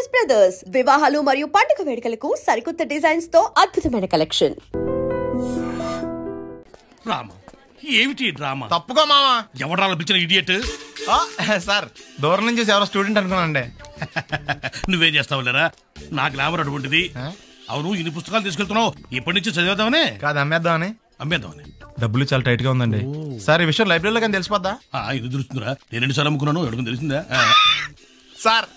Prince Brothers వివాహాలు మరియు పండుగ వేడుకలకు సరికొత్త డిజైన్స్ తో అద్భుతమైన కలెక్షన్. రామ ఏమిటి డ్రామా? తప్పుగా మావా. ఎవడాల పిచ్చిన ఇడియట్? సార్ దూరం నుంచి ఎవరో స్టూడెంట్ అనుకున్నానండి. నువ్వేం చేస్తావు లేరా? నా గ్లామర్ అటువంటిది. అవును, ఇన్ని పుస్తకాలు తీసుకెళ్తున్నావు, ఇప్పటి నుంచి చదివేద్దామనే కాదు అమ్మేద్దామని. అమ్మేద్దామని. డబ్బులు చాలా టైట్ గా ఉందండి సార్. ఈ విషయం లైబ్రరీలో కానీ తెలిసిపోద్దా? ఇది తెలుస్తుందిరా, నేను ఎన్నిసార్లు అమ్ముకున్నాను ఎడుకుని తెలిసిందా? సార్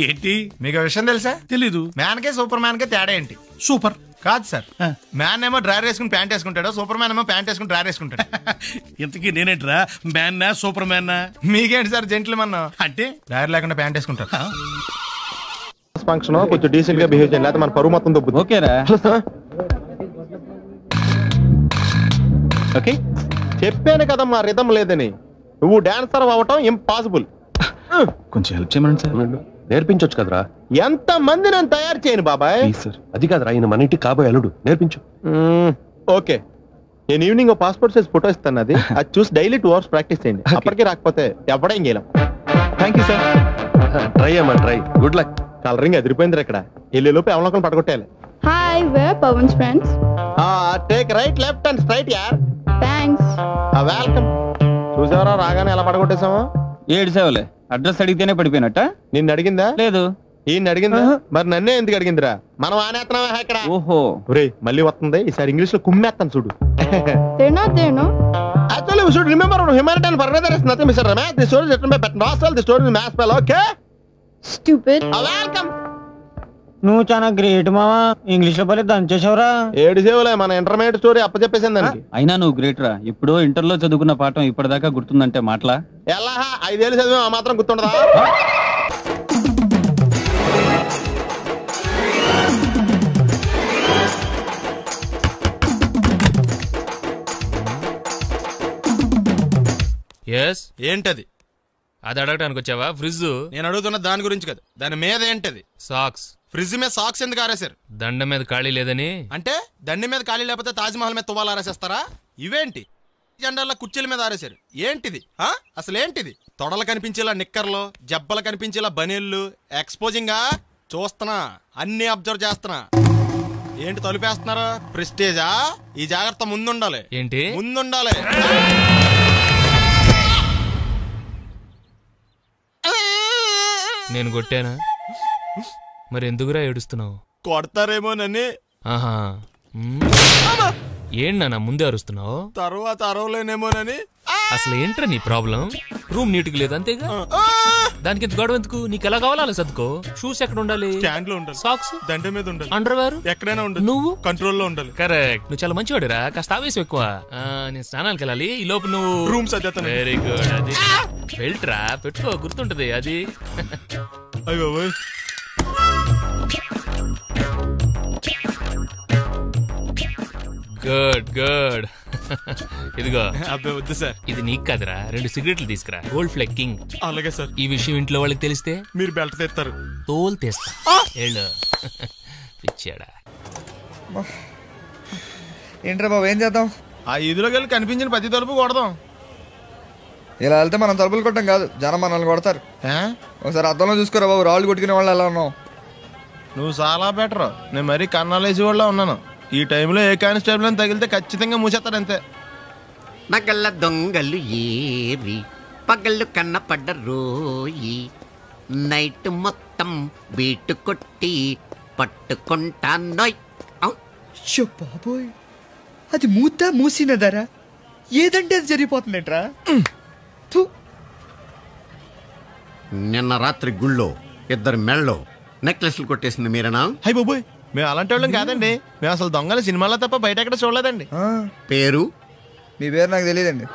ఏంటి మీకు విషయం తెలుసా? తెలీదు. మ్యాన్ కే సూపర్ మ్యాన్ కే తేడా ఏంటి? సూపర్ కాదు సార్, మ్యాన్ ఏమో డ్రైవర్ వేసుకుని ప్యాంట్ వేసుకుంటాడు, సూపర్ మ్యాన్ ఏమో ప్యాంట్ వేసుకుని డ్రైవర్ వేసుకుంటాడు. ఇంతకీ నేనేంట్రా, మ్యాన్నా సూపర్ మ్యాన్నా? మీకేంటి సార్ జెంట్లమన్ అంటే డ్రైవర్ లేకుండా ప్యాంట్ వేసుకుంటారు. ఫంక్షన్ కొంచెం డీసెంట్ గా బిహేవ్ చేయాలి, లేకపోతే మన పరువు మొత్తం దొబ్బుతుంది. ఓకేరా? ఓకే చెప్పాను కదా మా రిథం లేదని. నువ్వు డాన్సర్ అవ్వటం ఇంపాసిబుల్. కొంచెం హెల్ప్ చేయమని సార్. నేర్పించొచ్చు కదరా. ఎంత మంది నేను తయారు చేయను బాబాయ్. సార్ అది కాదురా, ఈయన మన ఇంటికి కాబోయే అల్లుడు, నేర్పించు. ఓకే, నేను ఈవినింగ్ పాస్పోర్ట్ సైజ్ ఫోటో ఇస్తాను, అది చూసి డైలీ 2 hours ప్రాక్టీస్ చేయండి. అప్పటికి రాకపోతే ఎవడేం చేయలేం. Thank you sir. ట్రై అమ్మా ట్రై. Good luck. కలరింగ్ అదిరిపోయింది ఇక్కడ. వెళ్ళే లోపు ఎవరినొకరు పడగొట్టాలి. Hi, we're Pawan's friends. Take right left and straight యార్. Thanks. వెల్కమ్. చూసావరా రాగానే ఎలా పడగొట్టేసామో. 7 సేవలే. అడ్రస్ అడిగితేనే పడిపోయినట్ట? నిన్ను అడిగిందా? లేదు. ఈయన అడిగిందా? మరి నన్నే ఎందుకు అడిగిందిరా? మనం ఆనేస్తున్నావా ఇక్కడ? ఓహో ఒరే మళ్ళీ వస్తుంది ఈసారి ఇంగ్లీష్ లో కుమ్మేస్తాను చూడు. They're not there, no? Actually, we should remember humanitarian further is nothing, Mr. Ramesh. The story is written by Petnosal. The story is mass spell, okay? Stupid. Welcome. నువ్వు చాలా గ్రేట్ మావా. ఇంగ్లీష్ లో పని దంచేసావురా. 7 సేవలే మన intermediate story అప్పచెప్పేసింది దానికి. అయినా నువ్వు great రా. ఇప్పుడు ఇంటర్ లో చదువుకున్న పాఠం ఇప్పటిదాకా గుర్తుందంటే మాటలా? ఎలా 5 ఏళ్ళు చదివా ఆ మాత్రం గుర్తుండదా? ఏంటది? అది అడగడానికి వచ్చావా? ఫ్రిడ్జ్. నేను అడుగుతున్న దాని గురించి కదా, దాని మీద ఏంటది? సాక్స్. ఫ్రిడ్జ్ మీద సాక్స్ ఎందుకు ఆరేశారు? దండ మీద ఖాళీ లేదని. అంటే దండి మీద ఖాళీ లేకపోతే తాజ్మహల్ మీద తువ్వాలు ఆరేసేస్తారా? ఇవేంటి జెండాల కుర్చీల మీద ఆరేశారు? ఏంటిది అసలు ఏంటిది? తొడలు కనిపించేలా నిక్కర్లు, జబ్బలు కనిపించేలా బనీళ్ళు, ఎక్స్పోజింగ్ చూస్తున్నా, అన్ని అబ్జర్వ్ చేస్తున్నా. ఏంటి తలుపేస్తున్నారా? ప్రెస్టేజా? ఈ జాగ్రత్త ముందుండాలి. ఏంటి ముందుండాలి? నేను కొట్టానా? మరి ఎందుకురా ఏడుస్తున్నావు? కొడతారేమోనని. ఆహా, ఏంటన్నా ముందే అరుస్తున్నావు? తర్వాత అరవలేనేమోనని. అసలు ఏంట్రా నీ ప్రాబ్లం? రూమ్ నీట్గా లేదు అంతేగా, దానికి ఎంత గొడవ ఎందుకు? నీకు ఎలా కావాలో అలా సర్దుకో. షూస్ ఎక్కడ ఉండాలి? స్టాండ్ లో ఉండాలి. సాక్స్ దండ మీద ఉండాలి. అండర్వేర్ ఎక్కడైనా ఉండాలి. నువ్వు కంట్రోల్లో ఉండాలి. కరెక్ట్. నువ్వు చాలా మంచివాడురా. కాస్త ఆవేశం ఎక్కువ. నేను స్నానానికి వెళ్ళాలి, ఈ లోపు నువ్వు రూమ్ సర్దేస్తాను. Very good. అది బెల్ట్ రా, పెట్టుకో, గుర్తుంటది అది. అయ్యో గుడ్ గుడ్. ఇదిగో. అబ్బాయి వద్దు సార్. ఇది నీకు కాదురా, 2 సిగరెట్లు తీసుకురా. Gold flake king. అలాగే సార్. ఈ విషయం ఇంట్లో వాళ్ళకి తెలిస్తే మీరు బెల్ట్ తెస్తారు. తోలు తీస్తా. వెళ్ళు. పిచ్చాడా. ఏంట్రా బాబు, ఏం చేద్దాం? ఆ ఈదులోకి వెళ్ళి కనిపించిన ప్రతి తలుపు కొడదాం. ఇలా వెళ్తే మనం తలుపులు కొట్టం కాదు, జనం మనల్ని కొడతారు. ఒకసారి అద్దంలో చూసుకోరా బాబు, రాళ్ళు కొట్టుకునే వాళ్ళు ఎలా ఉన్నావు? నువ్వు చాలా బెటర్. నేను మరీ కన్నాలేసి వాళ్ళ ఉన్నాను. ఈ టైంలో ఏ కానిస్టేబుల్ అని తగిలితే ఖచ్చితంగా మూసేస్తారు అంతే. నగల దొంగలు ఏరి పగళ్ళు కన్నపడ్డ రోయి, నైట్ మొత్తం బీటు కొట్టి పట్టుకుంటానోయ్. బాబోయ్, అది మూసినదరా? ఏదంటే అది జరిగిపోతుందేంట్రా? నిన్న రాత్రి గుళ్ళో 2 మెళ్ళలో నెక్లెస్లు కొట్టేసింది మీరేనా? హై బాబోయ్, మేము అలాంటి వాళ్ళం కాదండి. మేము అసలు దొంగలు సినిమాలో తప్ప బయట ఎక్కడ చూడలేదండి. పేరు? మీ పేరు నాకు తెలియదండి.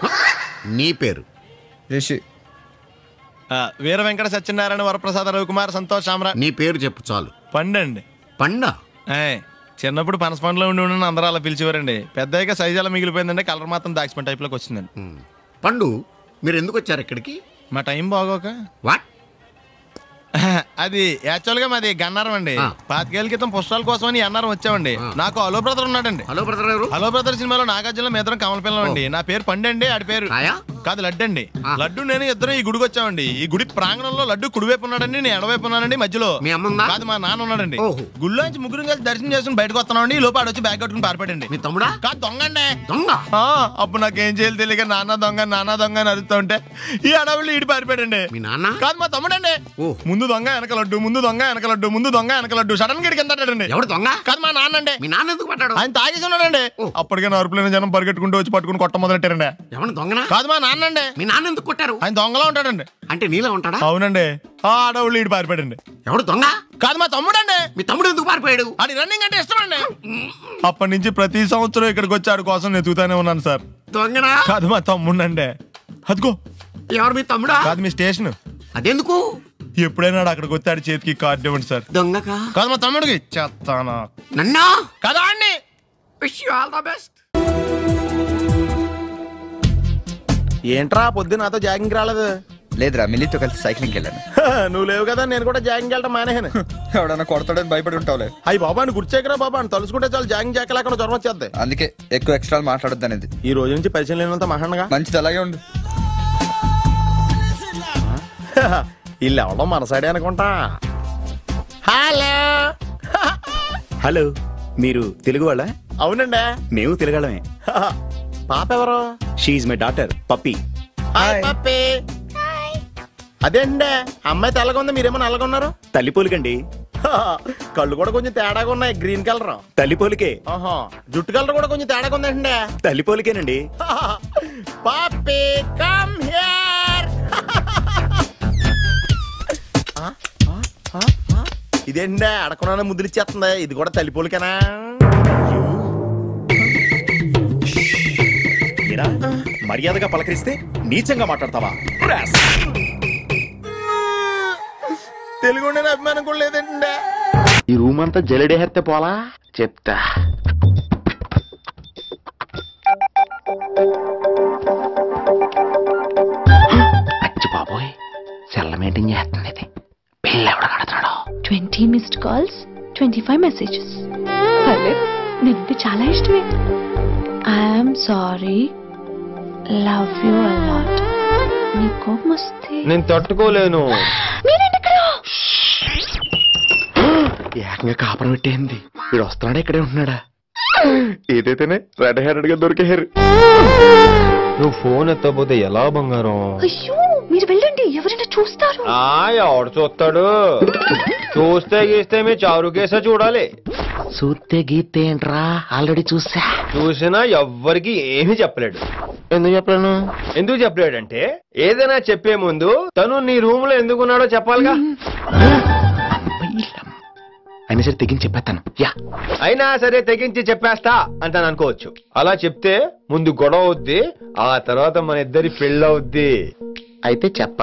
నీ పేరు? రిషి. వీర వెంకట సత్యనారాయణ వరప్రసాద రవికుమార్ సంతోష్ సామ్రా. నీ పేరు చెప్పు చాలు. పండండి. పండా? చిన్నప్పుడు పనస పండులో ఉండి అందరూ అలా పిలిచేవారండి. పెద్దగా సైజ్ అలా మిగిలిపోయిందండి, కలర్ మాత్రం దాక్సిపెన్ టైప్ లోకి వచ్చిందండి. పండు, మీరు ఎందుకు వచ్చారు ఇక్కడికి? మా టైం బాగోక. వాట్? అది యాక్చువల్ గా మాది గన్నారం అండి. 25 ఏళ్ల క్రితం పుష్పాల కోసం అని అన్నారం వచ్చామండి. నాకు హలో బ్రదర్ ఉన్నాడండి. హలో బ్రదర్ ఎవరు? హలో బ్రదర్ సినిమాలో నాగార్జున మేదరం కమల పిల్లం అండి. నా పేరు పండు అండి, ఆడి పేరు కాదు లడ్డు అండి. లడ్డు నేను ఇద్దరు ఈ గుడికి వచ్చామండి. ఈ గుడి ప్రాంగణంలో లడ్డు కుడివైపు ఉన్నాడండి, నేను ఎడవైపు ఉన్నానండి. మధ్యలో మీ అమ్మ కాదు మా నాన్న ఉన్నాడండి. గుళ్ళోంచి ముగ్గురు కలిసి దర్శనం చేసుకుని బయటకు వస్తున్నామండి. ఈ లోపు ఆడొచ్చి బ్యాగ్ కట్టుకుని పారిపోయండి. మీ తమ్ముడా? కాదు దొంగ అండి. దొంగ? అప్పుడు నాకేం చేయాలి తెలియక నాన్న దొంగ అని అరుస్తూ ఉంటే ఈ అడవులు ఈడి పారిపోయాడండి. మీ నాన్న? కాదు మా తమ్ముడండి. ముందు దొంగ వెనక లడ్డు, ముందు దొంగ వెనక లడ్డు, ముందు దొంగ వెనక లడ్డు. సడన్ గా కింద ఎవడు దొంగ? కాదు మా నాన్న అండి. మీ నాన్న ఎందుకు పడ్డాడు? ఆయన తాగేసి ఉన్నాడండి. అప్పటికే నరుపులైన జనం పరిగెట్టుకుంటూ వచ్చి పట్టుకుని కొట్ట మొదలెట్టారండి. ఎవరు దొంగనా? కాదు మా నాన్న అండి. మీ నాన్న ఎందుకు కొట్టారు? ఆయన దొంగలా ఉంటాడండి. అంటే నీలా ఉంటాడా? అవునండి. ఆ అడవులు ఈడు పారిపోయాడండి. ఎవడు దొంగ? కాదు మా తమ్ముడండి. మీ తమ్ముడు ఎందుకు పారిపోయాడు? అది రన్నింగ్ అంటే ఇష్టం అండి. అప్పటి నుంచి ప్రతి సంవత్సరం ఇక్కడికి వచ్చి ఆడి కోసం వెతుకుతానే ఉన్నాను సార్. దొంగనా? కాదు మా తమ్ముడండి. అదిగో. ఎవరు మీ తమ్ముడా? కాదు మీ స్టేషన్. అదెందుకు? ఎప్పుడైనా అక్కడికి వచ్చి ఆడి చేతికి కార్డు ఇవ్వండి సార్. దొంగకా? కాదు మా తమ్ముడికి. చెత్తానా నన్నా? కదా అండి. Wish you all the best. ఏంట్రా పొద్దున్న నాతో జాగింగ్ రాలేదు? లేదురా, మిల్లీతో కలిసి సైక్లింగ్కి వెళ్ళాను. నువ్వు లేవు కదా, నేను కూడా జాగింగ్ వెళ్ళడం మానేహాను. ఎవడన్నా కొడతాడని భయపడి ఉంటావులే. అయ్యి బాబా అని గుర్చేకరా బాబా అని తలుసుకుంటే చాలు జాగింగ్ చేయలేకుండా జ్వరం వచ్చేద్ది. అందుకే ఎక్కువ ఎక్స్ట్రా మాట్లాడొద్దు అనేది. ఈ రోజు నుంచి పరిచయం లేనంత మహాన్గా మంచిది, అలాగే ఉండు. వీళ్ళు ఎవడం మన సైడే అనుకుంటా. హలో హలో, మీరు తెలుగు వాళ్ళ? అవునండి, మేము తెలుగాళ్ళమే. పాప ఎవరు? She's my daughter Pappi. Hi Pappi. అదేండి అమ్మాయి తెల్లగా ఉంది, మీరేమో నల్లగా ఉన్నారు. తల్లిపోలికండి. కళ్ళు కూడా కొంచెం తేడాగా ఉన్నాయి, గ్రీన్ కలర్. తల్లిపోలికే. జుట్టు కలర్ కూడా కొంచెం తేడాగా ఉందండి. తల్లిపోలికేనండి. పప్పి కమ్ హియర్. ఇదేండి అడగకుండా ముద్దులు ఇచ్చేస్తుంది. ఇది కూడా తల్లిపోలికేనా? మర్యాదగా పలకరిస్తే నీచంగా మాట్లాడతావా? తెలుగు అభిమానం కూడా లేదండి. ఈ రూమ్ అంతా జలిడేహెత్తే పోలా చెప్తా. అచ్చి బాబోయ్, సెల్ల మెయింటైన్ చేస్తుంది. ఇది పిల్ల ఎవడ కడతాడు. 20 మిస్డ్ కాల్స్, 25 మెసేజెస్. నీకు చాలా ఇష్టమే. I'm sorry, love you a lot. నీ కోపం వస్తే నేను తట్టుకోలేను. ఏకంగా కాపురం పెట్టేంది. వీడు వస్తున్నాడా, ఇక్కడే ఉంటున్నాడా? ఏదైతేనే రెడ్ హెయిర్డ్ గా దొరికే. నువ్వు ఫోన్ ఎత్తపోతే ఎలా బంగారం? అయ్యో మీరు వెళ్ళండి, ఎవరైనా చూస్తారు. ఎవడు చూస్తాడు? చూస్తే గీస్తే మీ చారు కేసా చూడాలి. చూస్తే గీతే ఏంట్రా, ఆల్రెడీ చూసినా ఎవ్వరికి ఏమీ చెప్పలేడు. ఎందుకు చెప్పలేను? ఎందుకు చెప్పలేడంటే ఏదైనా చెప్పే ముందు తను నీ రూమ్ లో ఎందుకున్నాడో చెప్పాలిగా. అయినా సరే తెగించి చెప్పేస్తాను. అయినా సరే తెగించి చెప్పేస్తా అంటాను అనుకోవచ్చు. అలా చెప్తే ముందు గొడవ అవుద్ది, ఆ తర్వాత మన ఇద్దరి పెళ్ళవుద్ది. అయితే చెప్ప.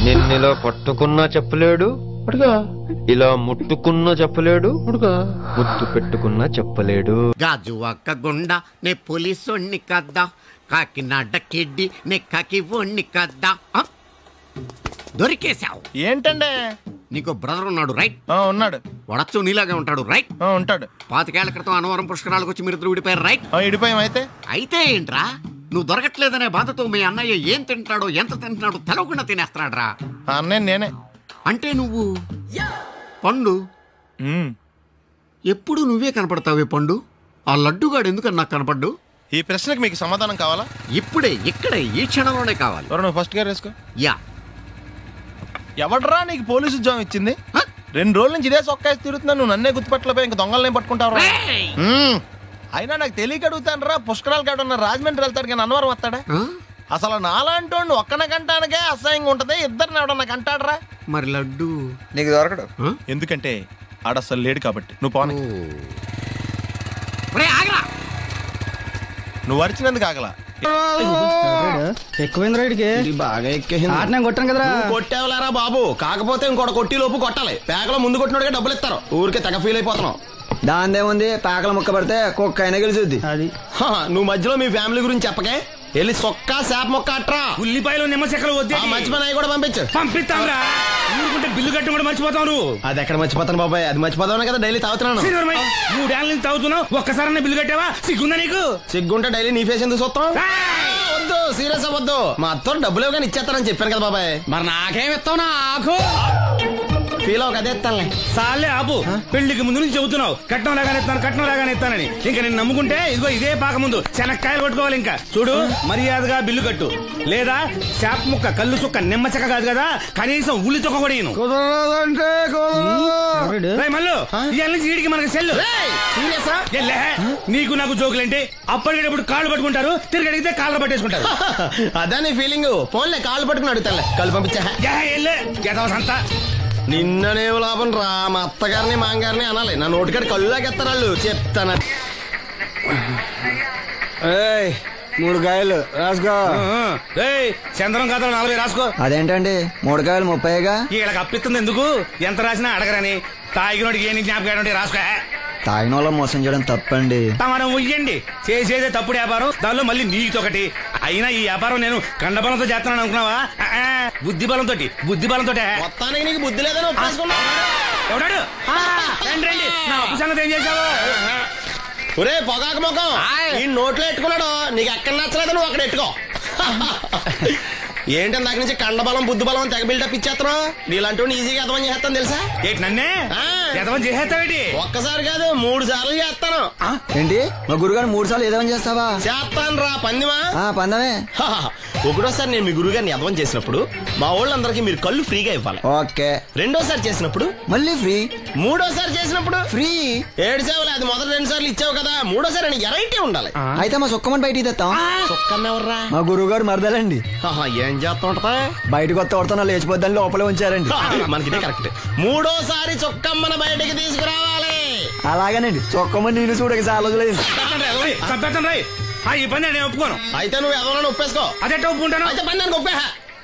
నిన్నెలా పట్టుకున్నా చెప్పలేడు, ఇలా ముట్టుకున్నా చెప్పలేడు, ముద్దు పెట్టుకున్నా చెప్పలేడు. గాజు అక్క గుండా నే పోలీసోణ్ణి కద్దా, కాకినాడ కిడ్డి నే కాకి ఓణ్ణి కద్దా. దొరికేశావు. ఏంటండి? నీకు బ్రదర్ ఉన్నాడు రైట్? ఉన్నాడు. వడచ్చు నీలాగే ఉంటాడు రైట్? ఉంటాడు. 25 ఏళ్ల క్రితం అన్నవరం పుష్కరాలకు వచ్చి మీరిద్దరు విడిపోయారు రైట్? విడిపోయాం. అయితే ఏంట్రా, నువ్వు దొరకట్లేదనే బాధతో మీ అన్నయ్య ఏం తింటాడో ఎంత తింటున్నాడో తెలవకుండా తినేస్తాడ్రా. అన్నయ్య నేనే. అంటే నువ్వు పండు. ఎప్పుడు నువ్వే కనపడతావే పండు. ఆ లడ్డుగాడు ఎందుకని నాకు కనపడ్డు? ఈ ప్రశ్నకు మీకు సమాధానం కావాలా? ఇప్పుడే ఇక్కడే ఈ క్షణంలోనే కావాలి. నువ్వు ఫస్ట్ గా వేసుకో. యా. ఎవడరా నీకు పోలీసు ఉద్యోగం ఇచ్చింది? 2 రోజుల నుంచి ఇదే సొక్కాసి తిరుగుతున్నా, నువ్వు నన్నే గుర్తుపట్టలేపోయి ఇంక దొంగలనే పట్టుకుంటావు. అయినా నాకు తెలియక అడుగుతాను రా, పుష్కరాలు కాడున్న రాజమండ్రి వెళ్తాడు కానీ అన్నవరం వస్తాడా? అసలు నాలాంటి వాడిని ఒక్కన కంటానికే అసహ్యంగా ఉంటది, ఇద్దరిని ఎవడన్నా కంటాడరా? మరి లడ్డు నీకు దొరకడు. ఎందుకంటే ఆడ అసలు లేడు కాబట్టి. నువ్వు పోనీ. నువ్వు అరిచినందుకు ఆగలా. ఎక్కువైంది రైడ్కి బాగా ఎక్కేసింది. కొట్టాను కదరా. కొట్టేవలేరా బాబు, కాకపోతే ఇంకోటి కొట్టి లోపు కొట్టాలి. పేకలో ముందు కొట్టినోడికే డబ్బులు ఇస్తారు. ఊరికే తెగ ఫీల్ అయిపోతున్నావు. దాందేముంది, పేకల ముక్క పడితే కుక్క అయినా గెలిచిద్ది. అది నువ్వు మధ్యలో మీ ఫ్యామిలీ గురించి చెప్పకే. వెళ్ళి సొక్క శాప మొక్క అట్రా. ఉల్లిపాయలు నిమ్మచెక్కలు వద్దే. మంచి పని అవి కూడా పంపించు. పంపిస్తాంరా. ఊరుకుంటే బిల్లు కట్టి కూడా మర్చిపోతావు నువ్వు. అది ఎక్కడ మర్చిపోతాను బాబాయ్, అది మర్చిపోతావు కదా డైలీ తాగుతున్నాను. 3 ఏళ్ళ నుంచి తాగుతున్నావు, ఒక్కసారి బిల్లు కట్టావా? సిగ్గుందా నీకు? సిగ్గుంటే డైలీ నీ ఫేస్ ఎందుకు చూస్తాం? వద్దు, సీరియస్ అవ్వద్దు. మా అత్తో డబ్బులు ఇవ్వగానే ఇచ్చేస్తానని చెప్పాను కదా బాబాయ్. మరి నాకేం ఇస్తావు నాకు? ఫీల్ అవ్వక అదే ఇస్తానులే. సాలే ఆపు. పెళ్లికి ముందు నుంచి చెబుతున్నావు కట్నం లాగానే ఇస్తానని. ఇంకా నేను నమ్ముకుంటే ఇదిగో ఇదే పాక ముందు శనక్కాయలు కొట్టుకోవాలి. ఇంకా చూడు, మర్యాదగా బిల్లు కట్టు, లేదా చేప ముక్క, కళ్ళు చుక్క, నిమ్మ చెక్క కాదు కదా, కనీసం ఉల్లి చుక్క కూడా ఇయ్యను. మళ్ళీ ఇవాళ నుంచి వీడికి మనకి సెల్లు. నీకు నాకు జోకులేంటి? అప్పటికేటప్పుడు కాళ్ళు పట్టుకుంటారు, తిరిగి అడిగితే కాళ్ళు పట్టేసుకుంటారు. అదే నీ ఫీలింగ్. ఫోన్లే కాళ్ళు పట్టుకుని అడుగుతానులే. కళ్ళు పంపించా అంతా. నిన్ననే లాభం రా. మా అత్తగారిని మాంగారిని అనాలి. నా నోటికాడ కళ్ళు లాగేస్తారు వాళ్ళు. చెప్తాను. 3 కాయలు రాసుకో. చంద్రం కథలు 40 రాసుకో. అదేంటండి 3 కాయలు 30గా? వీళ్ళకి అప్పిస్తుంది ఎందుకు? ఎంత రాసినా అడగరని. తాగినోడికి ఏ జ్ఞాపకం రాసుకో. తాగిన వాళ్ళ మోసం చేయడం తప్పండి. మనం ఉయ్యండి, చేసేదే తప్పుడు వ్యాపారం, దానిలో మళ్ళీ నీతోకటి. అయినా ఈ వ్యాపారం నేను కండబలంతో చేస్తున్నాను అనుకున్నావా? బుద్ధి బలంతో. మొత్తానికి నీకు బుద్ధి లేదని ఒప్పేసుకున్నా. ఎవడాడు? రండి, నా అప్పు సంగతి ఏం చేశావు? ఒరే పొగాకు ముఖం, ఈ నోట్లో ఎట్టుకున్నాడు. నీకు ఎక్కడ నచ్చలేదు నువ్వు అక్కడ ఎట్టుకో. ఏంటి దాని నుంచి కండబలం బుద్ధి బలం తెగ బిల్డప్ ఇచ్చేస్తున్నావు? నీలాంటి ఈజీగా ఎదవం చేస్తాను తెలుసా? ఏంటి నన్నే ఎదవం చేసేస్తావేటి? ఒక్కసారి కాదు 3 సార్లు చేస్తాను. ఏంటి మా గురుగారు 3 సార్లు ఎదవం చేస్తావా? చేస్తాను రా. పందిమా? పందమే. ఒకటోసారి నేను మీ గురుగారిని ఎదవం చేసినప్పుడు మా వాళ్ళందరికీ మీరు కళ్ళు ఫ్రీగా ఇవ్వాలి. ఓకే. రెండోసారి చేసినప్పుడు మళ్ళీ ఫ్రీ. మూడోసారి చేసినప్పుడు ఫ్రీ. 7 సేవలు. అది మొదటి 2 సార్లు ఇచ్చావు కదా, మూడోసారి ఎరైటీ ఉండాలి. అయితే మా సుక్కమని బయటికి తెస్తాం. సుక్కమ్మ ఎవర్రా? మా గురువు గారు మరదలండి. ఏం చేస్తా ఉంటదా? బయటకు వస్తా లేచిపోద్దని లోపలే ఉంచారండి. మనకిదే కరెక్ట్. మూడోసారి చొక్కమ్మని బయటకి తీసుకురావాలి. అలాగేనండి. చొక్కమ్మని నేను చూడక చాలా రోజులైంది. ఈ పని నేను ఒప్పుకోను. అయితే నువ్వు ఎవరైనా ఒప్పేసుకో. అదే ఒప్పుకుంటాను. అయితే పని దానికి ఒప్పే.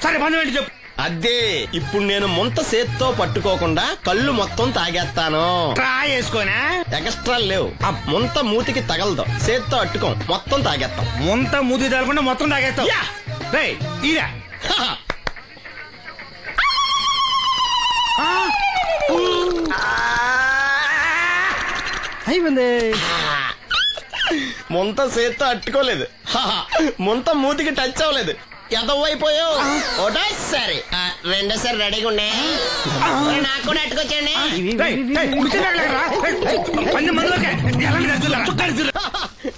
సరే పని ఏంటి చెప్పు. అదే ఇప్పుడు నేను ముంత చేత్తో పట్టుకోకుండా కళ్ళు మొత్తం తాగేస్తాను. ట్రై చేసుకోనా? ఎక్స్ట్రా లేవు. ముంత మూతికి తగలదు. చేత్తో అట్టుకోం, మొత్తం తాగేస్తాం. ముంత మూతి తగలకుండా మొత్తం తాగేస్తాం. అయిపోయింది. ముంత చేత్తో అట్టుకోలేదు, ముంత మూతికి టచ్ అవ్వలేదు. ఎదవైపోయావు. ఒకటోసారి రెండోసారి రెడీగా ఉండే. నాకు కూడా అట్టుకొచ్చండి.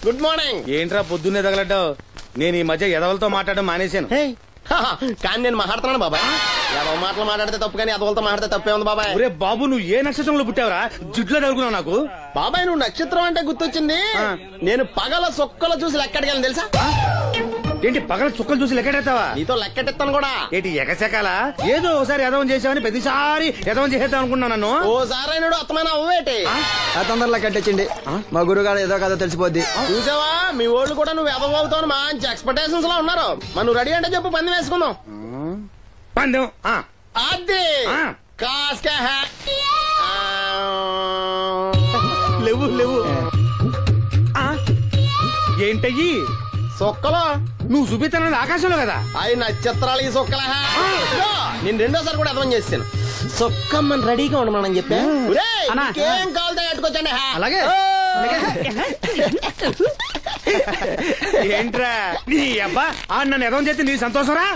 Good morning. ఏంట్రా పొద్దున్నే తగలడ్డావు? నేను ఈ మధ్య ఎదవలతో మాట్లాడడం మానేశాను. కానీ నేను మాట్లాడుతున్నాను బాబాయ్. ఎదవ మాటలు మాట్లాడితే తప్పు, కానీ ఎదవలతో మాట్లాడితే తప్పే ఉంది బాబాయ్. ఒరే బాబు, నువ్వు ఏ నక్షత్రంలో పుట్టావురా? జుట్లో తగులుకున్నావు నాకు. బాబాయ్ నువ్వు నక్షత్రం అంటే గుర్తొచ్చింది. నేను పగల సొక్కలు చూసి లెక్కడికి తెలుసా? ఏంటి పగల చుక్కలు చూసి లెక్కెడతావా? నీతో లెక్కెట్టాను కూడా. ఏంటి ఎగసెకాల? ఏదో ఒకసారి ఎదవం చేసావని ప్రతిసారి ఎదవం చేసేద్దాం అనుకున్నా నన్ను. ఓసారి అయినాడు అత్తమైన అవ్వేటి. తొందరలో కట్టించండి. మా గురుగారు ఏదో కదా తెలిసిపోద్ది. చూసావా, మీ వాళ్ళు కూడా నువ్వు ఎదవ అవుతావు మంచి ఎక్స్పెక్టేషన్స్ లో ఉన్నారు. నువ్వు రెడీ అంటే చెప్పు, పందెం వేసుకుందాం. పందెం అది కాస్క లేవు లేవు. ఏంటయ్యి సొక్కలో? నువ్వు చూపిస్తానది ఆకాశంలో కదా. అవి నక్షత్రాలు ఈ సొక్కల. నేను రెండోసారి కూడా అర్థం చేస్తాను. సొక్కమ్మని రెడీగా ఉండమని చెప్పా. ఏం కావాలో కట్టుకోవచ్చండి. అలాగే. ఏంట్రా నీ అబ్బా నన్ను ఎదవం చేస్తే నీ సంతోషరా?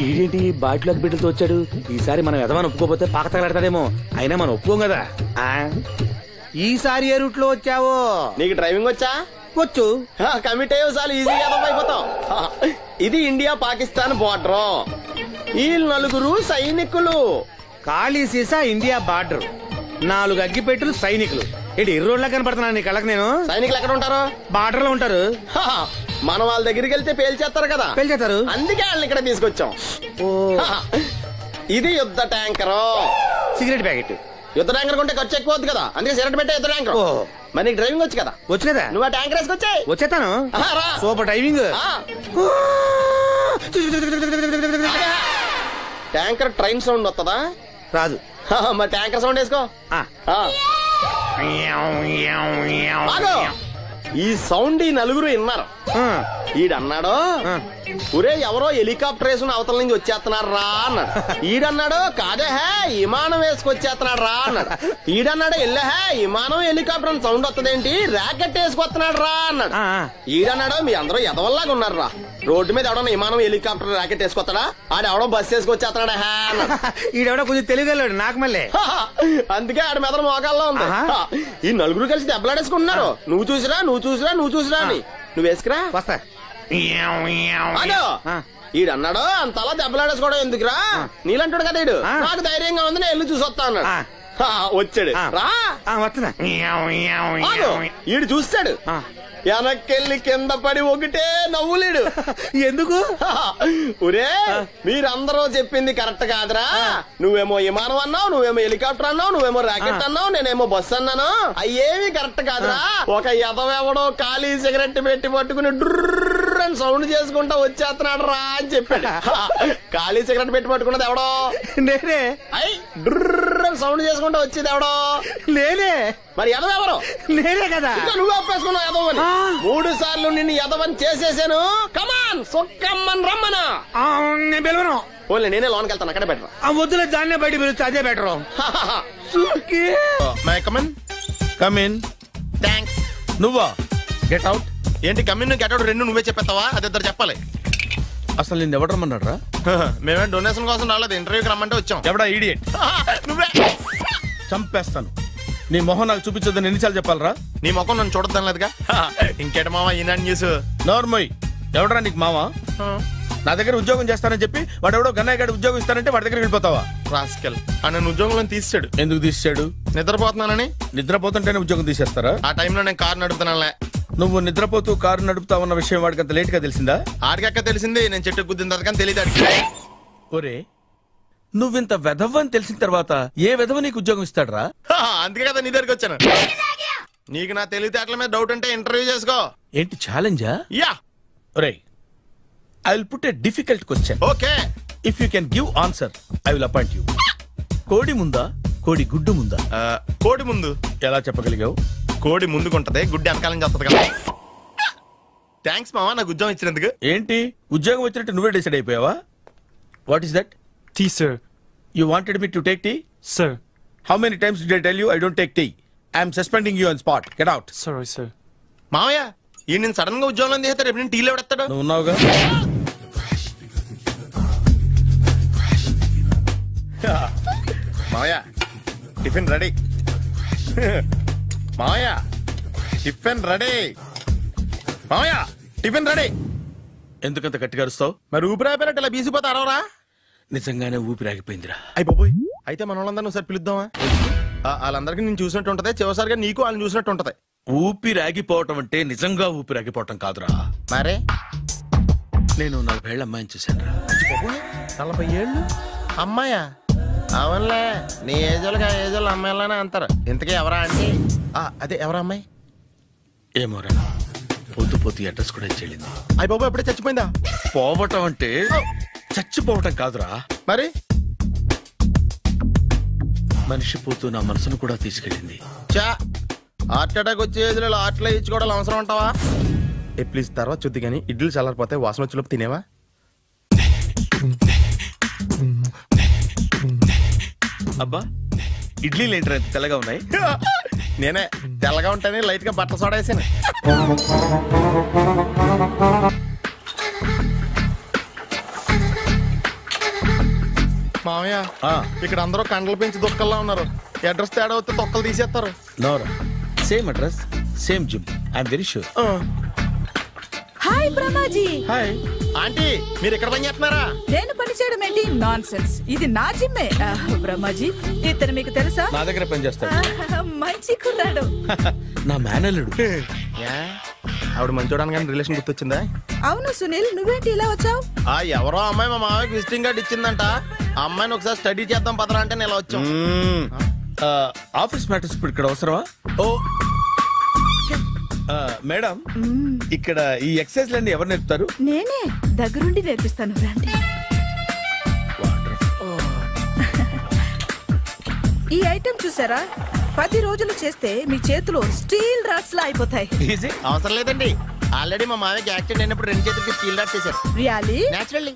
ఏంటి బాటిలోకి బిడ్డలతో వచ్చాడు? ఈసారి మనం ఎదవని ఒప్పుకోపోతే పాక తగలాడతాడేమో. అయినా మనం ఒప్పుకోం కదా. ఈసారి ఏ రూట్ లో వచ్చావో? నీకు డ్రైవింగ్ వచ్చా? వచ్చు. కమిట్ అయ్యే చాలు ఈజీగా అయిపోతాం. ఇది ఇండియా పాకిస్తాన్ బోర్డర్. ఈ 4 సైనికులు. ఖాళీ సీసా ఇండియా బార్డర్, 4 అగ్గిపెట్టులు సైనికులు. ఏంటి ఎర్రోడ్లా కనపడుతున్నాను నీ కళ్ళకి నేను? సైనికులు ఎక్కడ ఉంటారు? బార్డర్ లో ఉంటారు. మనం వాళ్ళ దగ్గరికి వెళ్తే పేల్చేస్తారు కదా. పేల్చేస్తారు. అందుకే వాళ్ళని ఇక్కడ తీసుకొచ్చాం. ఇది యుద్ధ ట్యాంకర్. Cigarette packet. యుద్ధ ట్యాంకర్ కొంటే ఖర్చు ఎక్కువ అవుతుంది కదా, అందుకే సిగరెట్ పెట్టే యుద్ధ ట్యాంకర్. మరి నీకు డ్రైవింగ్ వచ్చు కదా? వచ్చు కదా. నువ్వు ఆ ట్యాంకర్ వేసుకొచ్చాయి. వచ్చేస్తాను. Super driving. Tanker train sound వస్తుందా? రాదు. మరి ట్యాంకర్ సౌండ్ వేసుకో. ఈ సౌండ్ ఈ 4 విన్నారు. ఈడన్నాడు ఒరే ఎవరో హెలికాప్టర్ వేసుకుని అవతల నుంచి వచ్చేస్తున్నాడు రా అన్నాడు. ఈడన్నాడు కాదే హే విమానం వేసుకొచ్చేస్తున్నాడు రా అన్నాడు. ఈడన్నాడు ఎల్లే హే విమానం హెలికాప్టర్ సౌండ్ వస్తుందేంటి ర్యాకెట్ వేసుకొస్తున్నాడు రా అన్నాడు. ఈడన్నాడు మీ అందరూ ఎదవల్లాగా ఉన్నారు రా, రోడ్డు మీద ఎవడన్నా విమానం హెలికాప్టర్ ర్యాకెట్ వేసుకొస్తాడా, ఆడెవడో బస్సు వేసుకొచ్చేస్తున్నాడు హే అన్నాడు. ఈడెవడో కొంచెం తెలియగలడు నాకు మళ్ళీ, అందుకే ఆడ మెదడు మోకాల్లో ఉంది. ఈ నలుగురు కలిసి దెబ్బలాడేసుకుంటున్నారు. నువ్వు చూసిరా అని. నువ్వు వేసుకురా వస్తా. ఈడన్నాడు అంతలా దెబ్బలాడేసుకోవడం ఎందుకురా, నీలంటాడు కదా ఈడు. నాకు ధైర్యంగా ఉంది, నేను వెళ్ళి చూసి వస్తా అన్నాడు. వచ్చాడు రా వస్తున్నా. ఈడు చూస్తాడు, వెనక్కెళ్ళి కింద పడి ఒకటే నవ్వులేడు. ఎందుకు? ఒరే మీరందరూ చెప్పింది కరెక్ట్ కాదురా, నువ్వేమో విమానం అన్నావు, నువ్వేమో హెలికాప్టర్ అన్నావు, నువ్వేమో రాకెట్ అన్నావు, నేనేమో బస్సు అన్నాను. అయ్యేవి కరెక్ట్ కాదురా. ఒక ఎదవెవడో ఖాళీ సిగరెట్ పెట్టి పట్టుకుని డ్రర్ అని సౌండ్ చేసుకుంటా వచ్చేస్తున్నాడు రా అని చెప్పాడు. ఖాళీ సిగరెట్ పెట్టి పట్టుకున్నది ఎవడో నేనే. అయ్యి డ్రర్ అని సౌండ్ చేసుకుంటా వచ్చేది ఎవడో నేనే. మరి ఎదవెవరు? నేనే కదా. నువ్వు ఒప్పేసుకున్నావు ఎదవని. 3 సార్లు నిన్ను ఎదవని చేసేసాను. కమాన్ సొక్కమ్మన్ రమ్మను. నేను పిలవను. ఓన్లీ నేనే లోనికి వెళ్తాను, అక్కడే బెటర్. వద్దులే, దాన్నే బయట పిలుస్తా, అదే బెటర్. కమిన్. థ్యాంక్స్. నువ్వా? Get out. ఏంటి కమిన్ గెట్ అవుట్ రెండు నువ్వే చెప్పేస్తావా? అది ఇద్దరు చెప్పాలి. అసలు నిన్ను ఎవడు రమ్మన్నాడు రా? మేమే డొనేషన్ కోసం రాలేదు, ఇంటర్వ్యూకి రమ్మంటే వచ్చాం. ఎవడా ఈడియట్? నువ్వే. చంపేస్తాను. నీ మొహం నాకు చూపించొద్దని ఎన్నిసార్లు చెప్పాలరా? నీ మొహం నన్ను చూడద్దాం లేదుగా. ఇంకేట మావా ఈనాడు న్యూస్. నోర్మోయ్, ఎవడరా నీకు మావా? నా దగ్గర ఉద్యోగం చేస్తానని చెప్పి వాడు ఎవడో గన్నయ్య గారి ఉద్యోగం ఇస్తానంటే వాడి దగ్గర వెళ్ళిపోతావా? రాస్కెల్. నన్ను ఉద్యోగంలో తీసాడు. ఎందుకు తీసాడు? నిద్రపోతున్నానని. నిద్రపోతుంటేనే ఉద్యోగం తీసేస్తారా? ఆ టైంలో నేను కారు నడుపుతున్నానులే. నువ్వు నిద్రపోతూ కారు నడుపుతావన్న విషయం వాడికి అంత లేట్ గా తెలిసిందా? ఆడికక్క తెలిసింది, నేను చెట్టు గుద్దిన కానీ తెలియదు. ఒరే, నువ్వింత వెధవ్ అని తెలిసిన తర్వాత ఏ వెధవ నీకు ఉద్యోగం ఇస్తాడరా? అందుకే కదా నీ దగ్గరికి వచ్చాను. నీకు నా తెలివితేటల మీద డౌట్ అంటే ఇంటర్వ్యూ చేసుకో. ఏంటి ఛాలెంజా? యా. ఒరే, I will put a difficult question. Okay. If you can give answer I will appoint you. కోడి ముందా, కోడి గుడ్డు ముందా? కోడి ముందు. ఎలా చెప్పగలిగావు? కోడి ముందుకుంటది, గుడ్డి వెనకాల నుంచి వస్తుంది కదా. థ్యాంక్స్ మావా నాకు ఉద్యోగం ఇచ్చినందుకు. ఏంటి ఉద్యోగం వచ్చినట్టు నువ్వే డిసైడ్ అయిపోయావా? What is that? Tea, sir. You wanted me to take tea? Sir. How many times did I tell you I don't take tea? I am suspending you on spot. Get out. Sorry, sir. మావయ్య ఈ నేను sudden గా ఉద్యోగంలో తీస్తాడు, రేపు నేను టీలో పెడతాడు. నువ్వు ఉన్నావుగా. మావయ్య టిఫిన్ రెడీ. మావయ్య టిఫిన్ రెడీ. మావయ్య టిఫిన్ రెడీ. ఎందుకంత గట్టిగా అరుస్తావు? మరి ఊపిరాయిపోయినట్టు ఇలా బీసిపోతే అరవరా? నిజంగానే ఊపిరాగిపోయిందిరా. అయిపోయి అయితే మన వాళ్ళందరినీ ఒకసారి పిలుద్దామా? వాళ్ళందరికీ నేను చూసినట్టు ఉంటది, చివరిసారిగా నీకు వాళ్ళని చూసినట్టు ఉంటది. ఊపిరాగిపోవటం అంటే నిజంగా ఊపిరాగిపోవటం కాదురా. మరే నేను 40 ఏళ్ల అమ్మాయిని చూశాను రా. 40 ఏళ్ళు అమ్మాయా? అవునులే, నీ ఏజోళ్ళకి ఆ ఏజోళ్ళు అమ్మాయిలానే అంటారు. ఇంతకీ ఎవరా అంటే? అదే ఎవరా అమ్మాయి? ఏమోరా, పొద్దు పొద్దు అడ్రస్ కూడా చెల్లింది. అయ్య బాబు ఎప్పుడే చచ్చిపోయిందా? పోవటం అంటే చచ్చిపోవటం కాదురా, మరి మనిషి పోతూ నా మనసును కూడా తీసుకెళ్ళింది. చా హార్ట్ అటాక్ వచ్చే ఏజ్లో హార్ట్లో ఇచ్చుకోవడం అవసరం ఉంటావా? ప్లీజ్ తర్వాత చూద్ది కానీ ఇడ్లీ చల్లారిపోతే వాసన వచ్చేలోపు తినేవా? అబ్బా, ఇడ్లీలు ఏంటి అంత తెల్లగా ఉన్నాయి? నేనే తెల్లగా ఉంటానే లైట్ గా బట్టలు సోడా వేసాను. మామయ్య ఇక్కడ అందరూ కండలు పెంచి దుక్కల్లా ఉన్నారు. అడ్రస్ తేడా వస్తే తొక్కలు తీసేస్తారు. నోరా, same address same gym. I'm very sure. Hi Brahmaji. Hi aunty, మీరు ఇక్కడ పని చేస్తున్నారా? నేను పని చేయడం ఏంటి? Nonsense. ఇది నా జిమ్మే. బ్రహ్మాజీ, ఇతను మీకు తెలుసా? నా దగ్గర పని చేస్తాడు. మంచి కుర్రాడు. నా మేనల్లుడు. ఆవిడ మంచోడానికి కానీ రిలేషన్ గుర్తొచ్చిందా? అవును సునీల్, నువ్వేంటి ఇలా వచ్చావు? ఎవరో అమ్మాయి మా మామయ్యకి విజిటింగ్ కార్డు ఇచ్చిందంట. ఆ అమ్మాయిని ఒకసారి స్టడీ చేద్దాం పదరా అంటే నేను ఇలా వచ్చాం. ఆఫీస్ మ్యాటర్స్ ఇప్పుడు ఇక్కడ అవసరమా? ఓ మేడం, ఇక్కడ ఈ ఎక్సర్సైజ్ లన్నీ ఎవరు నేర్పుతారు? నేనే దగ్గరుండి నేర్పిస్తాను, రండి. ఈ ఐటెం చూసారా? 10 రోజులు చేస్తే మీ చేతులు స్టీల్ రాడ్స్ లా అయిపోతాయి. అవసరం లేదండి, ఆల్రెడీ మా మామయ్యకి యాక్సిడెంట్ అయినప్పుడు 2 చేతులకి స్టీల్ డాట్ చేశారు. రియల్లీ? నేచురల్లీ.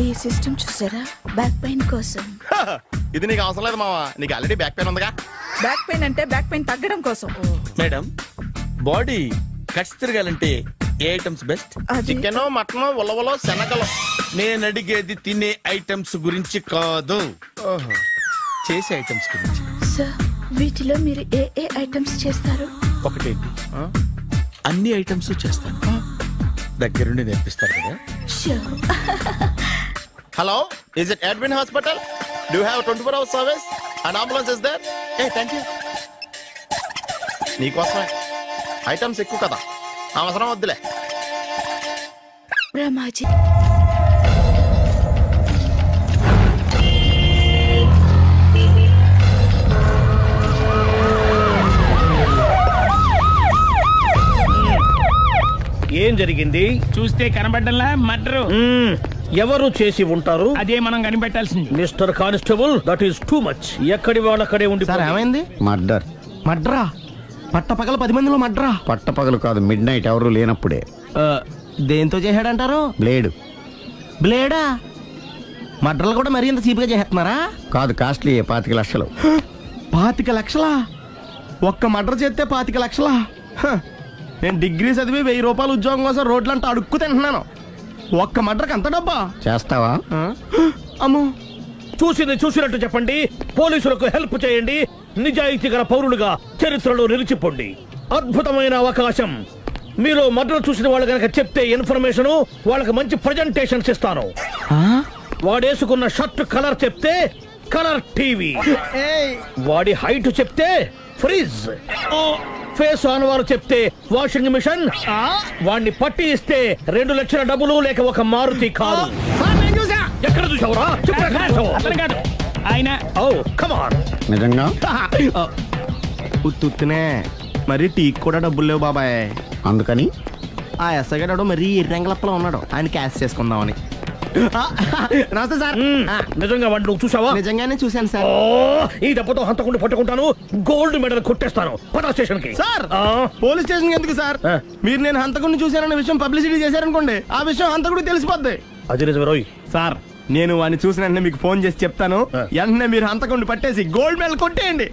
ఈ సిస్టమ్ చూసారా? బ్యాక్ పెయిన్ కోసం. ఇది నీకు అవసరం లేదు మావా, నీకు ఆల్రెడీ బ్యాక్ పెయిన్ ఉందిగా. బ్యాక్ పెయిన్ అంటే బ్యాక్ పెయిన్ తగ్గడం కోసం. మేడం, బాడీ కట్స్ తిరగాలంటే ఏ ఐటమ్స్ బెస్ట్? చికెన్, మటన్, ఉలవలో, శనగలు. నేను అడిగేది తినే ఐటమ్స్ గురించి కాదు, చేసే ఐటమ్స్ గురించి. సార్, వీటిలో మీరు ఏ ఏ ఐటమ్స్ చేస్తారు? ఒకటేంటి, అన్ని ఐటమ్స్ చేస్తాను. దగ్గరుండి నేర్పిస్తారు కదా. Hello, is it admin hospital? Do you have 24 hours service and ambulance is there? Ah thank you. నీకోసమే ఐటమ్స్ ఎక్కువ కదా, అవసరం వద్దులే. రమాజీ, ఏం జరిగింది? చూస్తే కనబడ్డంలా మర్డరు. ఎవరు చేసి ఉంటారు? అదే మనం కనిపెట్టాల్సింది. Mister constable, that is too much. ఎక్కడి వాళ్ళక్కడే ఉండి. సార్ ఏమైంది? మర్డర్. మడ్రా? పట్టపగల 10 మందిలో మడ్రా? పట్టపగలు కాదు, మిడ్ నైట్ ఎవరు లేనప్పుడే. దేంతో చేశాడంటారు? బ్లేడ్. బ్లేడా? మడ్రలు కూడా మరీ ఇంత చీప్గా చేస్తున్నారా? కాదు, కాస్ట్లీ. 25 లక్షలు. 25 లక్షలా? ఒక్క మడ్ర చేస్తే 25 లక్షలా? నేను డిగ్రీ చదివి 1000 రూపాయలు ఉద్యోగం కోసం రోడ్లంతా అడుక్కు తింటున్నాను. ఒక్క మడ్రకు అంత డబ్బా? చేస్తావా? అమ్మో, చూసింది చూసినట్టు చెప్పండి. పోలీసులకు హెల్ప్ చేయండి. నిజాయితీ గల పౌరులుగా చరిత్రలో నిలిచిపోండి. అద్భుతమైన అవకాశం. మీలో మర్డర్ చూసిన వాళ్ళు కనుక చెప్తే ఇన్ఫర్మేషన్, వాళ్ళకి మంచి ప్రజెంటేషన్స్ ఇస్తాను. వాడేసుకున్న షర్ట్ కలర్ చెప్తే కలర్ టీవీ, వాడి హైట్ చెప్తే ఫ్రిజ్, ఫేస్ ఆన్ వారు చెప్తే వాషింగ్ మిషన్, వాడిని పట్టి ఇస్తే 2 లక్షల డబ్బులు లేక ఒక మారుతి కారు. ఎక్కడ చూసావురా? కాదు ఆయన. Oh come on. నిజంగా? ఉత్తునే మరి టీకి కూడా డబ్బులు లేవు బాబాయ్. అందుకని ఆ ఎస్ఐ గారు మరీ ఎర్రంగలప్పలో ఉన్నాడు, ఆయన క్యాష్ చేసుకుందామని. నమస్తే సార్. నిజంగా వాడిని నువ్వు చూసావా? నిజంగానే చూశాను సార్. ఈ దెబ్బతో హంతకుండా పట్టుకుంటాను, గోల్డ్ మెడల్ కొట్టేస్తాను. పద స్టేషన్ కి. సార్, పోలీస్ స్టేషన్ ఎందుకు సార్? మీరు నేను హంతకుడిని చూశానన్న విషయం పబ్లిసిటీ చేశారనుకోండి, ఆ విషయం హంతకుడికి తెలిసిపోద్ది. అది నిజమే రోయ్. సార్, నేను వాడిని చూసిన వెంటనే మీకు ఫోన్ చేసి చెప్తాను. వెంటనే మీరు హంతకుడిని పట్టేసి గోల్డ్ మెడల్ కొట్టేయండి.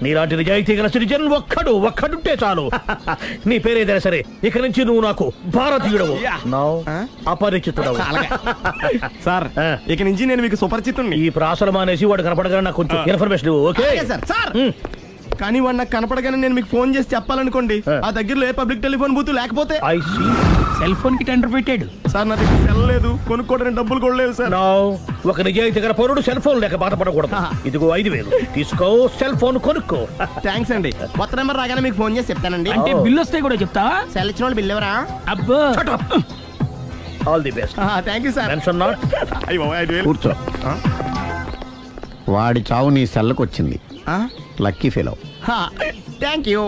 నీలాంటి నిజాయితీ గల సిటిజన్ ఒక్కడుంటే చాలు. నీ పేరేదైనా సరే, ఇక నుంచి నువ్వు నాకు భారతీయుడవు, అపరిచితుడవు. సార్, ఇక నుంచి నేను మీకు సుపరిచితుడిని. ఈ ప్రాసలు మానేసి వాడు కనపడగానే నాకు కొంచెం ఇన్ఫర్మేషన్. Okay sir. కానీ వాడు నాకు కనపడగానే నేను మీకు ఫోన్ చేసి చెప్పాలనుకోండి, ఆ దగ్గరలో ఏ పబ్లిక్ టెలిఫోన్ బూత్ లేకపోతే. సెల్ ఫోన్ కి టెండర్ పెట్టాడు సార్. నా దగ్గర సెల్ లేదు, కొనుక్కోవడానికి డబ్బులు కూడా లేవు సార్. ఒక నిజాయితీ గల పౌరుడు సెల్ ఫోన్ లేక బాధపడకూడదు. ఇదిగో 5000 తీసుకో, సెల్ ఫోన్ కొనుక్కో. థ్యాంక్స్ అండి. కొత్త నెంబర్ రాగానే మీకు ఫోన్ చేసి చెప్తానండి. అంటే బిల్ వస్తే కూడా చెప్తావా? సెల్ ఇచ్చిన వాళ్ళు బిల్ ఎవరా? అబ్బో, all the best. Thank you sir. Mention not. కూర్చో. వాడి చావు నీ సెల్లకు వచ్చింది. Lucky fellow. Thank you.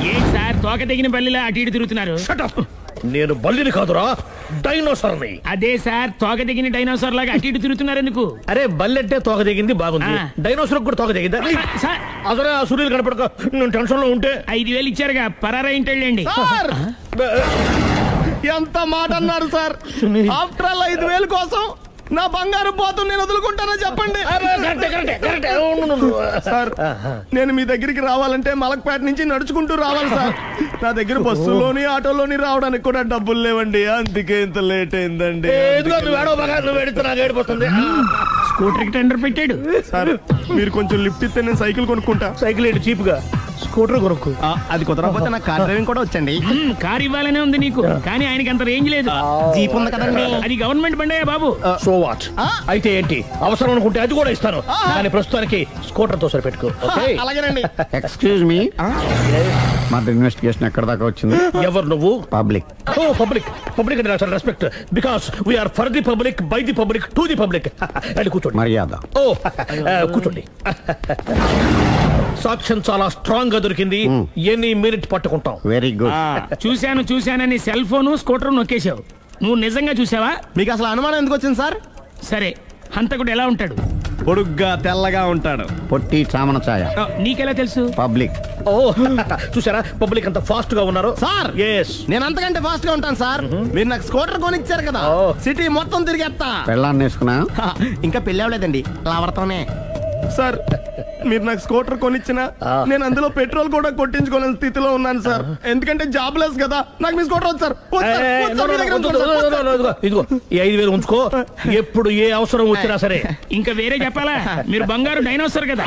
A sir, తోక తెగిన బల్లిలా అటు ఇటు తిరుగుతున్నారు? నేను బల్లిని కాదురా, డైనోసార్ని. అదే సార్, తోక తెగిన డైనోసార్ లాగా అటు ఇటు తిరుగుతున్నారు ఎందుకు? అరే, బల్లెట్టే తోక దిగింది బాగుంది, డైనోసార్ కూడా తోక దిగిందా? అసలే ఆ సూర్యులు కనపడక నేను టెన్షన్ లో ఉంటే 5000 ఇచ్చారుగా, పరారా ఇంటండి. ఎంత మాట అన్నారు సార్? ఆఫ్టర్ ఆల్ 5000 కోసం నా బంగారు పోతు నేను వదులుకుంటానని చెప్పండి సార్. నేను మీ దగ్గరికి రావాలంటే మలక్పేట నుంచి నడుచుకుంటూ రావాలి సార్. నా దగ్గర బస్సులోని ఆటోలోని రావడానికి కూడా డబ్బులు లేవండి, అందుకే ఇంత లేట్ అయిందండి. స్కూటర్ కి టెండర్ పెట్టాడు సార్. మీరు కొంచెం లిఫ్ట్ ఇస్తే నేను సైకిల్ కొనుక్కుంటా. సైకిల్ ఏంటి చీప్ గా, స్కూటర్ కొనుక్కు. అది కుదరకపోతే నాకు కార్ డ్రైవింగ్ కూడా వచ్చండి. కార్ ఇవ్వాలనే ఉంది నీకు, కానీ ఆయనకి అంత రేంజ్ లేదు. జీప్ ఉంది కదండి. అది గవర్నమెంట్ బండే బాబు. So what? అయితే ఏంటి, అవసరం అనుకుంటే అది కూడా ఇస్తాను, కానీ ప్రస్తుతానికి స్కూటర్ తో సరిపెట్టుకో. అలాగేనండి. ఎక్స్క్యూజ్ మీ, మా ఇన్వెస్టిగేషన్ ఎక్కడ దాకా వచ్చింది? ఎవరు నువ్వు? పబ్లిక్. ఓ పబ్లిక్. పబ్లిక్ అంటే చాలా respect, because we're for the public, by the public, to the public. అది కూర్చోండి. మర్యాద. ఓ కూర్చోండి. సాక్ష్యం చాలా స్ట్రాంగ్ గా దొరికింది, ఎన్ని మినిట్ పట్టుకుంటాం. Very good. చూశానని సెల్ ఫోను స్కూటర్ నొక్కేశావు. నువ్వు నిజంగా చూసావా? మీకు అసలు అనుమానం ఎందుకు వచ్చింది సార్? సరే, హంతకుడు ఎలా ఉంటాడు? పొడుగ్గా తెల్లగా ఉంటాడు. పొట్టి చామన ఛాయ. నీకెలా తెలుసు? పబ్లిక్. ఓ చూసారా పబ్లిక్ అంత ఫాస్ట్ గా ఉన్నారు. సార్ నేను అంతకంటే ఫాస్ట్ గా ఉంటాను సార్. మీరు నాకు స్కూటర్ కొనిచ్చారు కదా, సిటీ మొత్తం తిరిగేస్తా. పెళ్ళాన్ని వేసుకున్నా? ఇంకా పెళ్ళి అవ్వలేదండి, లావర్తోనే. సార్ మీరు నాకు స్కూటర్ కొనిచ్చినా నేను అందులో పెట్రోల్ కూడా కొట్టించుకోలేని స్థితిలో ఉన్నాను సార్. ఎందుకంటే జాబ్ లెస్ కదా. నాకు మీ స్కూటర్ వద్దు సార్. ఇదిగో ఈ 5,000 ఉంచుకో, ఎప్పుడు ఏ అవసరం వచ్చినా సరే. ఇంకా వేరే చెప్పాలా? మీరు బంగారు డైనోసార్ కదా.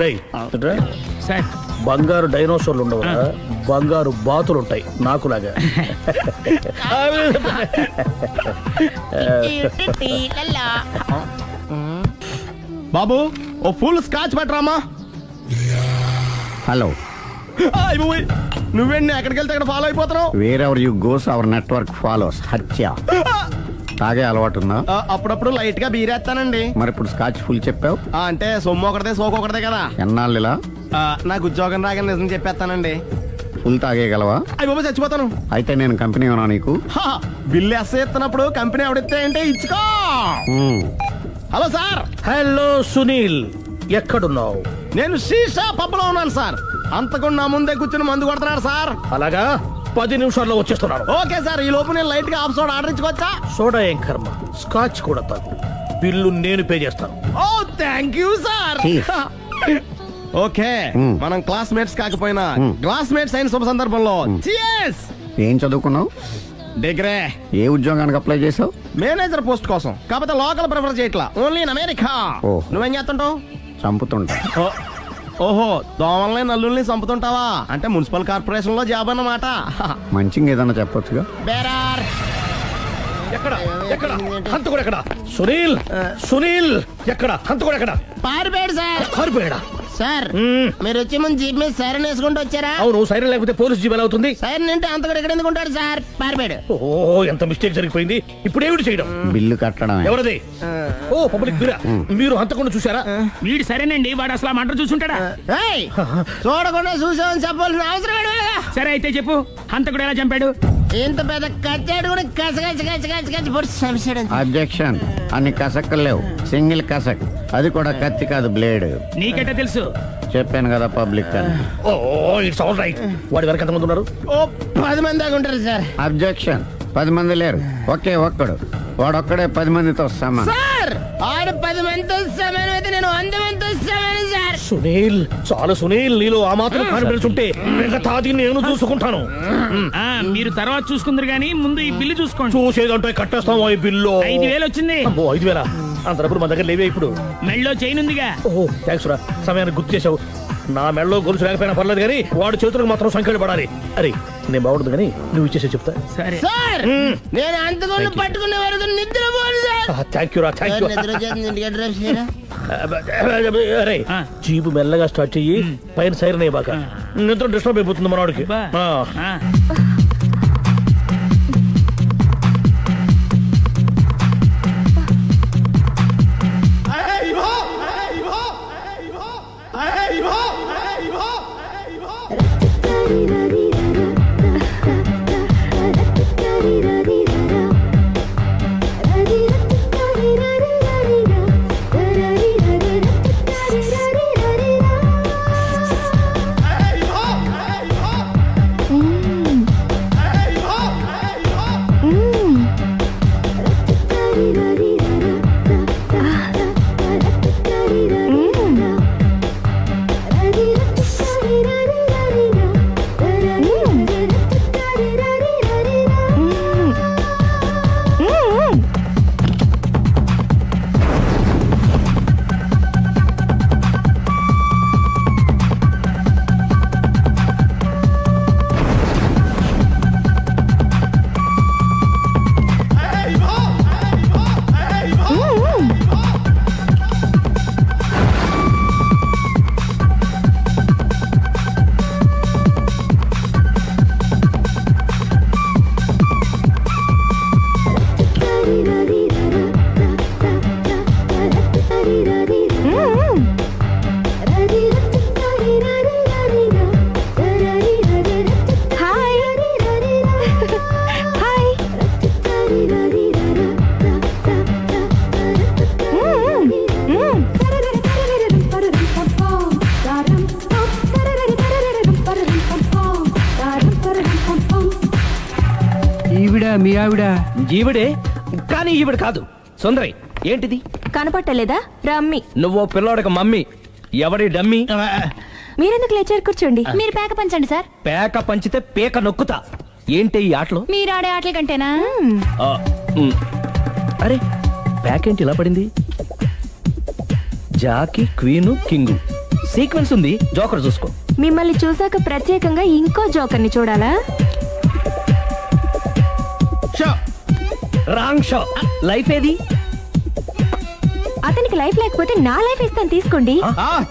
రై సార్ బంగారు డైనోసార్లు ఉండవు, బంగారు బాతులు ఉంటాయి నాకులాగా. బాబు ఓ ఫుల్ స్కాచ్ పట్టరామా. హలో. నువ్వేంటి ఎక్కడికి వెళ్తే అక్కడ ఫాలో అయిపోతున్నావు? Wherever you goes our network follows. హత్య. తాగే అలవాటు ఉందా? అప్పుడప్పుడు లైట్ గా బీరేస్తానండి. మరి ఇప్పుడు స్కాచ్ ఫుల్ చెప్పావు అంటే సొమ్ము ఒకటిదే సోకు ఒకటిదే కదా. ఎన్నాళ్ళిలా? నాకు ఉద్యోగం రాగానే నిజం చెప్పేస్తానండి. ఫుల్ తాగేయగలవా? అయ్యి బాబు చచ్చిపోతాను. అయితే నేను కంపెనీ ఉన్నా నీకు? బిల్లు ఎత్తనప్పుడు కంపెనీ ఎవడితే అంటే ఇచ్చుకో. Hello sir. హలో సునీల్, ఎక్కడున్నావు? నేను శీషా పబ్లో ఉన్నాను సార్. అంతకుండా నా ముందే కూర్చుని మందు కొడుతున్నాడు సార్. అలాగా 10 నిమిషాల్లో వచ్చేస్తున్నాను. Okay sir. ఈ లోపు నేను లైట్ గా హాఫ్ సోడా ఆర్డర్ ఇచ్చుకోవచ్చా? సోడా ఏం కర్మ, స్కాచ్ కూడా తాగు. బిల్లు నేను పే చేస్తాను. ఓ థ్యాంక్ యూ సార్. ఓకే మనం క్లాస్మేట్స్ కాకపోయినా క్లాస్మేట్స్ అయిన శుభ సందర్భంలో చియర్స్. ఏం చదువుకున్నావు? డిగ్రీ. ఏ ఉద్యోగానికి అప్లై చేసావు? మేనేజర్ పోస్ట్ కోసం. కాకపోతే లోకల్ ప్రిఫర్ చేయట్లా, ఓన్లీ ఇన్ అమెరికా. నువ్వేం చేస్తుంటావు? చంపుతుంటా. ఓహో, దోమల్ని నల్లుల్ని చంపుతుంటావా? అంటే మున్సిపల్ కార్పొరేషన్ లో జాబ్ అన్నమాట. మంచిగా ఏదన్నా చెప్పొచ్చుగా. బేరార్. ఎక్కడ ఎక్కడ హంతకుడు ఎక్కడ? సునీల్ సునీల్ ఎక్కడ హంతకుడు ఎక్కడ? పారిపోయాడు సార్. పారిపోయాడా? సార్ మీరు వచ్చే ముందు జీప్ మీద సైరన్ వేసుకుంటూ వచ్చారా? అవును, సైరన్ లేకపోతే పోలీస్ జీప్ ఎలా అవుతుంది? సైరన్ అంటే అంతకుడు ఎక్కడ ఎందుకు ఉంటాడు సార్? పారిపోయాడు. ఓ ఎంత మిస్టేక్ జరిగిపోయింది. ఇప్పుడు ఏమిటి చేయడం? బిల్లు కట్టడం. ఎవరది? ఓ పబ్లిక్ బిల్లా. మీరు హంతకుడు చూసారా? వీడు సరేనండి, వాడు అసలు మంట చూసుంటాడా? చూడకుండా చూసామని చెప్పాల్సిన అవసరం. సరే అయితే చెప్పు, హంతకుడు ఎలా చంపాడు? ఇంత పెద్ద కచ్చాడు కూడా కసగచ్చి. అబ్జెక్షన్. అన్ని కసక్కలు లేవు, సింగిల్ కసక్. అది కూడా కత్తి కాదు, బ్లేడ్. నీకెట్టా తెలుసు? చెప్పాను కదా పబ్లిక్ అని. Oh it's all right. వాడి వరకు ఎంతమంది ఉన్నారు? ఓ 10 మంది దాకా ఉంటారు సార్. అబ్జెక్షన్. 10 మంది లేరు, ఒకే ఒక్కడు. వాడొక్కడే 10 మందితో సమానం. సార్ ఆడు 10 మందితో సమానం అయితే నేను 100 మందితో సమానం సార్. సునీల్ చాలు సునీల్, నీలో ఆ మాత్రం కాన్ఫిడెన్స్ ఉంటే మిగతాది నేను చూసుకుంటాను. మీరు తర్వాత చూసుకుందరు గానీ ముందు ఈ బిల్లు చూసుకోండి. చూసేదంటే కట్టేస్తాం. ఈ బిల్లు 5,000 వచ్చింది. 5,000 అంత డబ్బులు మా దగ్గర లేవే ఇప్పుడు. మెళ్ళో చైన్ ఉందిగా. ఓహో థ్యాంక్స్ రా, సమయానికి గుర్తు చేసావు. నా మెళ్ళలో గొలుసు లేకపోయినా పర్లేదు కానీ వాడి చేతులకు మాత్రం సంఖ్యలు పడాలి. అరే నేను బాగుంటుంది కానీ నువ్వు ఇచ్చేసే చెప్తా. సరే సార్. నేను అంతకుండా పట్టుకునే వరకు నిద్రపోను సార్. థ్యాంక్ యూ రా, థ్యాంక్ యూ. అరే జీపు మెల్లగా స్టార్ట్ చెయ్యి, పైన సైరన్ అయ్యాక నిద్ర డిస్టర్బ్ అయిపోతుంది మనవాడికి. మీ ఆవిడ ఈవిడే, కానీ ఈవిడ కాదు. సుందరి, ఏంటిది కనపట్టలేదా? రమ్మి. నువ్వు పిల్లోడికి మమ్మీ. ఎవడి డమ్మీ? మీరెందుకు లేచారు? కూర్చోండి. మీరు పేక పంచండి సార్. పేక పంచితే పేక నొక్కుతా. ఏంటి ఈ ఆటలు? మీరు ఆడే ఆటల కంటేనా? అరే ప్యాకేంటి ఇలా పడింది? జాకీ, క్వీను, కింగు సీక్వెన్స్ ఉంది. జోకర్ చూసుకో. మిమ్మల్ని చూసాక ప్రత్యేకంగా ఇంకో జోకర్ని చూడాలా? Wrong show. లైఫ్ ఏది? అతనికి లైఫ్ లేకపోతే నా లైఫ్ ఇస్తాను, తీసుకోండి.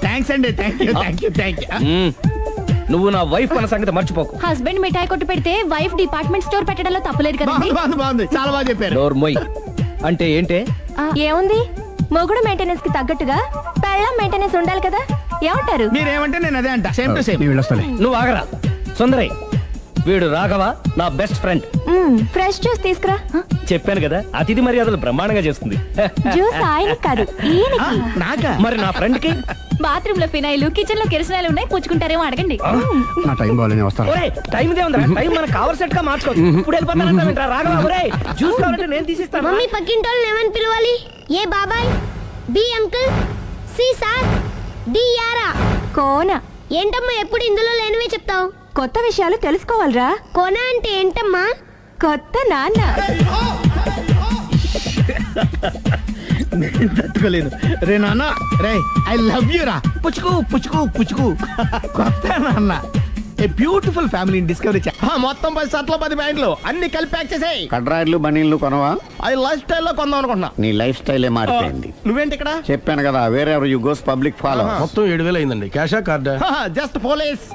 థ్యాంక్స్ అండి. నువ్వు నా వైఫ్ అన్న సంగతి మర్చిపోకు. హస్బెండ్ మిఠాయి కొట్టు పెడితే వైఫ్ డిపార్ట్మెంట్ స్టోర్ పెట్టడంలో తప్పులేదు కదండి. బాగుంది, చాలా బాగా చెప్పారు. డోర్ మొయ్. అంటే ఏంటే? ఏముంది, మొగుడు మెయింటెనెన్స్ కి తగ్గట్టుగా పెళ్ళం మెయింటెనెన్స్ ఉండాలి కదా. ఏమంటారు? మీరేమంటే నేను అదే అంట. Same to same. నువ్వు ఆగరా. సుందరై, వీడు రాఘవ, నా బెస్ట్ ఫ్రెండ్. ఫ్రెష్ జ్యూస్ తీసుకురా. చెప్పాను కదా, అతిథి మర్యాదలు బ్రహ్మాండంగా చేస్తుంది. జ్యూస్ ఆయనకి కాదు, ఈయనకి. నాకా? మరి నా ఫ్రెండ్ కి? బాత్రూమ్ లో ఫినాయిల్, కిచెన్ లో కిరసనాయిలు ఉన్నాయి, పుచ్చుకుంటారేమో అడగండి. నా టైం బాగాలేని వస్తాను. టైం ఇదే ఉందా? టైం మనకు కావలసినట్టు గా మార్చుకోవచ్చు. ఇప్పుడు వెళ్ళిపోతానంటా రాఘవ. ఒరే జ్యూస్ కావాలంటే నేను తీసిస్తాను. మమ్మీ పక్కింటోళ్ళని ఏమని పిలవాలి? ఏ బాబాయ్, B uncle, C sir, D యారా. కోన. ఏంటమ్మా ఎప్పుడు ఇందులో లేనివే చెప్తావు? కొత్త విషయాలు తెలుసుకోవాలరా. కోన అంటే ఏంటమ్మా? కొత్త నాన్న. నేను తట్టుకోలేను. రే నాన్న, రే ఐ లవ్ యూ రా. పుచ్చుకు పుచ్చుకు పుచ్చుకు. కొత్త నాన్న. A beautiful family discovery. మొత్తం 10 షర్ట్లు 10 ప్యాంట్లు అన్ని కలిపి ప్యాక్ చేసేయ్. కడ్రాయిలు బనీళ్లు కొనవా? అది లైఫ్ స్టైల్లో కొందాం అనుకుంటున్నా. నీ లైఫ్ స్టైలే మారిపోయింది. నువ్వేంటి ఇక్కడ? చెప్పాను కదా, వేరే ఎవరు యు గోస్ పబ్లిక్ ఫాలో. మొత్తం 7,000 అయిందండి. క్యాషా కార్డా? Just police.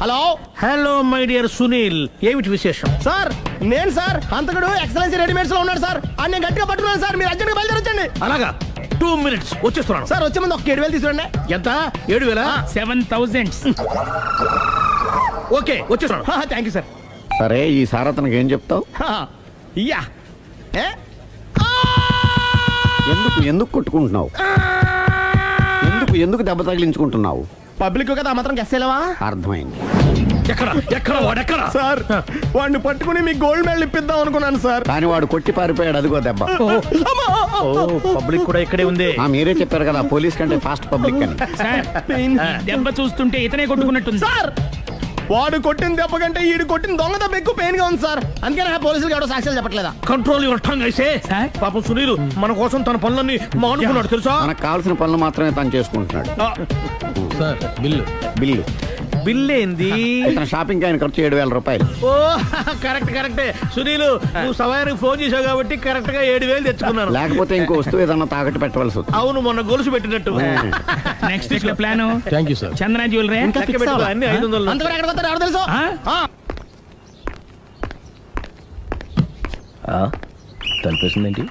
Hello hello my dear Sunil, ఏమిటి విశేషం? సార్, నేను సార్ హంతకుడు ఎక్సలెన్సీ రెడీమేడ్స్ లో ఉన్నాడు సార్. అని నేను గట్టిగా పట్టుకున్నాను సార్. మీరు అర్జెంట్గా బయలుదేరొచ్చండి. అలాగా, 2 minutes వచ్చేస్తున్నాను. సార్ వచ్చే ముందు ఒక 7,000 తీసుకురండి. ఎంత? 7,000? 7,000. ఓకే, వచ్చేస్తున్నాను. Thank you sir. సరే, ఈ సార్ అతనికి ఏం చెప్తావు? యా. ఎందుకు కొట్టుకుంటున్నావు? ఎందుకు దెబ్బ తగిలించుకుంటున్నావు? పబ్లిక్ కదా మాత్రం గెస్సేలేవా? అర్థమైంది. ఎక్కడ సార్, వాడిని పట్టుకుని మీ గోల్డ్ మెడల్ ఇప్పిద్దాం అనుకున్నాను సార్. కానీ వాడు కొట్టి పారిపోయాడు. అదిగో దెబ్బ. పబ్లిక్ కూడా ఇక్కడే ఉంది. మీరే చెప్పారు కదా, పోలీస్ కంటే ఫాస్ట్ పబ్లిక్ అని. దెబ్బ చూస్తుంటే ఇతనే కొట్టుకున్నట్టుంది సార్. వాడు కొట్టిన దెబ్బ కంటే ఈడు కొట్టిన దొంగ దెబ్బ ఎక్కువ పెయిన్ గా ఉంది సార్. అందుకని పోలీసులు ఎవడో సాక్ష్యాలు చెప్పట్లేదా? కంట్రోల్ యువర్ టంగ్ అయితే. పాపం సునీల్ మన కోసం తన పనులన్నీ మానుకున్నాడు తెలుసా? మనకు కావాల్సిన పనులు మాత్రమే తను చేసుకుంటున్నాడు. సార్, బిల్లు ఏంది? షాపింగ్ ఆయన ఖర్చు 7,000 రూపాయలు. ఓ కరెక్టే. సునీల్, నువ్వు సమయానికి ఫోన్ చేసావు కాబట్టి కరెక్ట్ గా 7,000 తెచ్చుకున్నాను. లేకపోతే ఇంకో వస్తువు ఏదన్నా తాకట్టు పెట్టవలసి వస్తుంది. అవును, మొన్న గొలుసు పెట్టినట్టు. నెక్స్ట్ వీక్ లో plan. Thank you sir. Chandra jewellery అన్ని 500. అంతవరకు ఎక్కడ పోతారు ఎవరు తెలుసు? తలిపేసిందేంటి?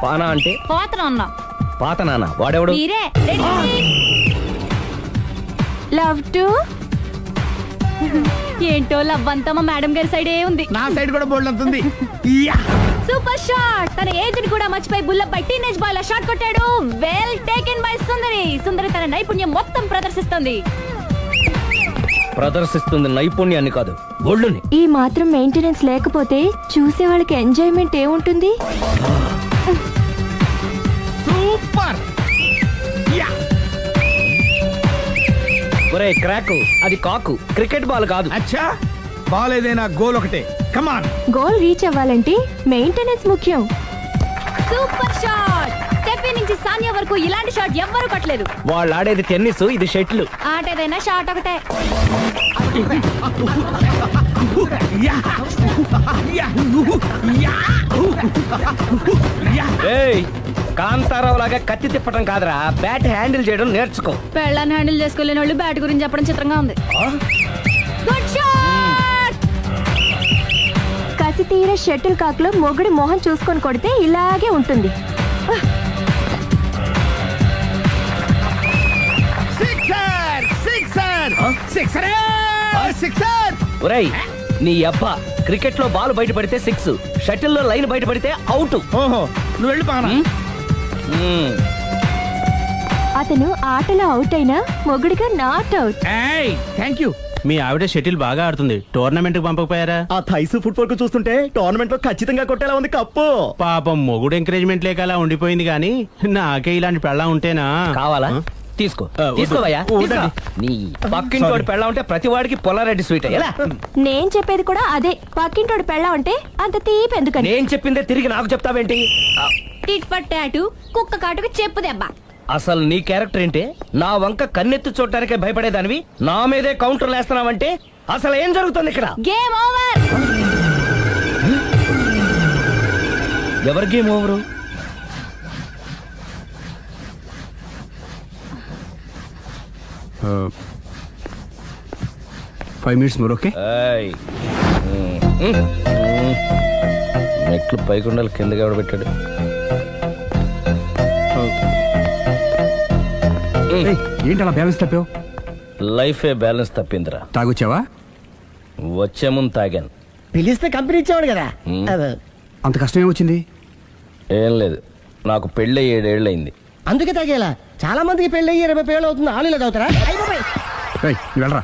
పానా అంటే పాత నాన్న. వాడెవడు? లవ్ టు ఏంటో లవ్ అంతా మా మేడం గారి సైడే ఉంది. నా సైడ్ కూడా బోల్డ్ అంతుంది. Super shot. తన ఏజ్ ని కూడా మర్చిపోయి బుల్లపై టీనేజ్ బాయ్ లా షాట్ కొట్టాడు. వెల్ టేకెన్ బై సుందరి తన నైపుణ్యం మొత్తం ప్రదర్శిస్తుంది నైపుణ్యాన్ని కాదు, ఒళ్ళుని. ఈ మాత్రం మెయింటెనెన్స్ లేకపోతే చూసే వాళ్ళకి ఎంజాయ్మెంట్ ఏముంటుంది? సూపర్. ఒరే క్రాకు, అది కాకు, క్రికెట్ బాల్ కాదు. అచ్చా, బాల్ ఏదైనా గోల్ ఒకటే. కమాన్. గోల్ రీచ్ అవ్వాలంటే మెయింటెనెన్స్ ముఖ్యం. Super shot. స్టెప్ పృథ్వీ నుంచి సానియా వరకు ఇలాంటి షాట్ ఎవ్వరూ కొట్టలేదు. వాళ్ళు ఆడేది టెన్నిస్, ఇది షటిల్. ఆట ఏదైనా షాట్ ఒకటే. కాంతారావు లాగా కత్తి తిప్పడం కాదురా, బ్యాట్ హ్యాండిల్ చేయడం నేర్చుకో. పెళ్ళాన్ని హ్యాండిల్ చేసుకోలేని వాళ్ళు బ్యాట్ గురించి చెప్పడం చిత్రంగా ఉంది. Good shot. కసి తీర షటిల్ కాక్ లో మొగుడి మొహం చూసుకొని కొడితే ఇలాగే ఉంటుంది. ఒరేయ్ నీ అబ్బా, క్రికెట్ లో బాల్ బయటపడితే 6, షటిల్ లో లైన్ బయటపడితే అవుట్. నువ్వు వెళ్ళి పానా. అతను ఆటలో అవుట్ అయినా మొగుడిగా నాట్ అవుట్. Thank you. మీ ఆవిడ షటిల్ బాగా ఆడుతుంది, టోర్నమెంట్ కు పంపకపోయారా? ఆ థైస్ ఫుట్బాల్ కు చూస్తుంటే టోర్నమెంట్ లో ఖచ్చితంగా కొట్టేలా ఉంది కప్పు. పాపం మొగుడు ఎంకరేజ్మెంట్ లేక అలా ఉండిపోయింది, కానీ నాకే ఇలాంటి పెళ్ళా ఉంటేనా. కావాలా? తీసుకో తీసుకోవయ్యా. నీ పక్కింటోడి పెళ్ళా ఉంటే ప్రతి వాడికి పొలారెడ్డి స్వీట్. నేను చెప్పేది కూడా అదే, పక్కింటోడి పెళ్ళా ఉంటే అంత తీపి ఎందుకని. నేను చెప్పిందే తిరిగి నాకు చెప్తావేంటి? టిట్ పట్ టాటు, కుక్క కాటుకు చెప్పు దెబ్బ. అసలు నీ క్యారెక్టర్ ఏంటి? నా వంక కన్నెత్తి చూడటానికే భయపడేదానివి నా మీదే కౌంటర్ వేస్తున్నావంటే అసలు ఏం జరుగుతుంది ఇక్కడ? Game over. ఎవరి game over? 5 minutes more, okay? మెట్లు పైకుండాలి కిందకి ఎవడ పెట్టాడు? ఏంటి అలా బ్యాలెన్స్ తప్పావు? లైఫే బ్యాలెన్స్ తప్పిందిరా. తాగొచ్చావా? వచ్చే ముందు తాగాను. పిలిస్తే కంపెనీ ఇచ్చేవాడు కదా. అంత కష్టం ఏమొచ్చింది? ఏం లేదు, నాకు పెళ్ళి 7 ఏళ్ళు అయింది. అందుకే తాగేలా. చాలా మందికి పెళ్ళి 20 ఏళ్ళు అవుతుంది, ఆలు ఇలా తాగుతారా? నువ్వు వెళ్ళరా,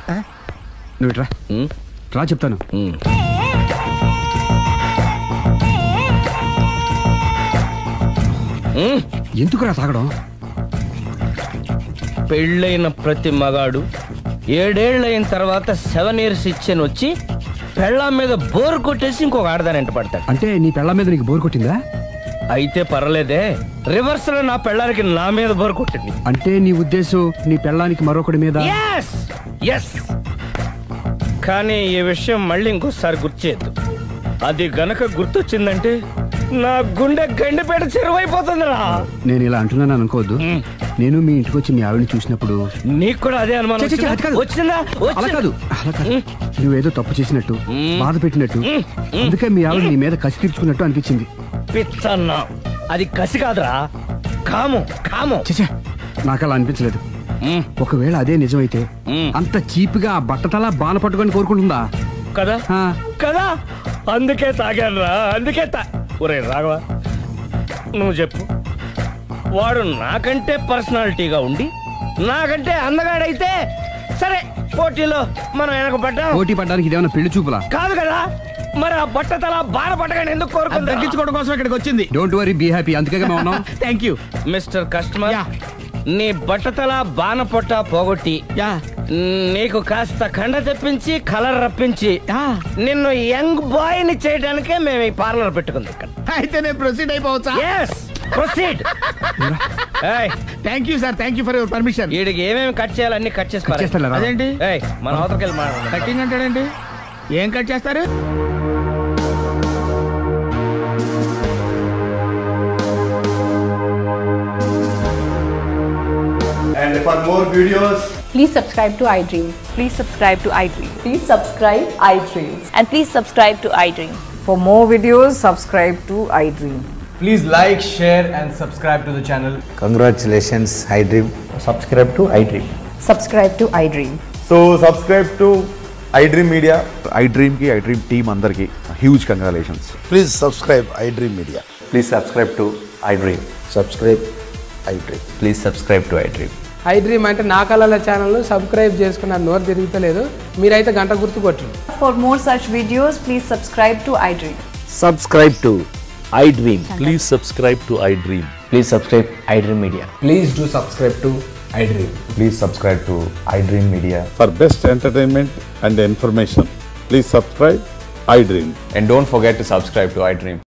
నువ్వు ఇట్రా రా చెప్తాను. ఎందుకురా తాగడం? పెళ్ళైన ప్రతి మగాడు 7 ఏళ్ళు అయిన తర్వాత 7 years ఇచ్చాను వచ్చి పెళ్ళాం మీద బోర్ కొట్టేసి ఇంకొక ఆడదానంట పడతాడు. అంటే నీ పెళ్ళాం మీద నీకు బోర్ కొట్టిందా? అయితే పర్లేదే, రివర్స్ లో నా పెళ్ళానికి నా మీద బోర్ కొట్టింది. అంటే నీ ఉద్దేశం నీ పెళ్ళానికి మరొకటి మీద? కానీ ఈ విషయం మళ్ళీ ఇంకోసారి గుర్తు చేయద్దు. అది గనక గుర్తొచ్చిందంటే నా గుండె గండిపేట చెరువైపోతుందిరా. నేను ఇలా అంటున్నాను అనుకోవద్దు. నేను మీ ఇంటికి వచ్చి మీ ఆవిడని చూసినప్పుడు నీకు కూడా అదే అనుమానం వచ్చిందా? అలా కాదు, నువ్వేదో తప్పు చేసినట్టు, బాధ పెట్టినట్టు, అందుకే మీ ఆవిడ నీ మీద కసి తీర్చుకున్నట్టు అనిపించింది. పిచ్చన్నా, అది కసి కాదురా, కాము కాము. నాకు అలా అనిపించలేదు. ఒకవేళ అదే నిజమైతే అంత చీప్ గా బట్టతలా బాణ పట్టుకొని కోరుకుంటుందా కదా? కదా, అందుకే తాగాను రా, అందుకే ఒరే రాఘవ, నువ్వు చెప్పు, వాడు నాకంటే పర్సనాలిటీగా ఉండి నాకంటే అందగాడైతే సరే, పోటీలో మనం వెనక పడ్డాం. పోటీ పడ్డానికి ఇదేమన్నా పెళ్లి చూపులా? కాదు కదా, మరి ఆ బట్టతల బాణ పట్టగానే ఎందుకు కోరుకుంది? తగ్గించుకోవడం కోసం ఇక్కడికి వచ్చింది. Don't worry, be happy. అందుకే మేము ఉన్నాం. Thank you mister customer. నీ బట్టతల బాణ పొట్ట పోగొట్టి నీకు కాస్త కండ తెప్పించి కలర్ రప్పించి నిన్ను యంగ్ బాయ్ ని చేయడానికే మేము ఈ పార్లర్ పెట్టుకుంది ఇక్కడ. అయితే నేను ప్రొసీడ్ అయిపోవచ్చా? Proceed. Thank you sir, thank you for your permission. వీడికి ఏమేమి కట్ చేయాలి అన్ని కట్ చేసి అదేంటి మన అవతలకి వెళ్ళి మాట్లాడాలి. కటింగ్ అంటాడేంటి? ఏం కట్ చేస్తారు? And for more videos, please subscribe to iDream. Please subscribe to iDream. Please subscribe iDream. And please subscribe to iDream. For more videos, subscribe to iDream. please like, share and subscribe to the channel. Congratulations, iDream. Subscribe to iDream. Subscribe to iDream. So subscribe to iDream Media. iDream ki iDream team andarki huge congratulations. Please subscribe iDream Media. Please subscribe to iDream. Subscribe iDream. Please subscribe to iDream. iDream అంటే నా కళల channel subscribe చేసుకున్న నోరు తిరుగుతలేదు, మీరైతే గంట గుర్తు కొట్టండి. For more such videos, please subscribe to iDream. Subscribe to iDream. Please subscribe to iDream. Please subscribe iDream Media. Please do subscribe to iDream. Please subscribe to iDream Media. For best entertainment and information, please subscribe iDream. And don't forget to subscribe to iDream.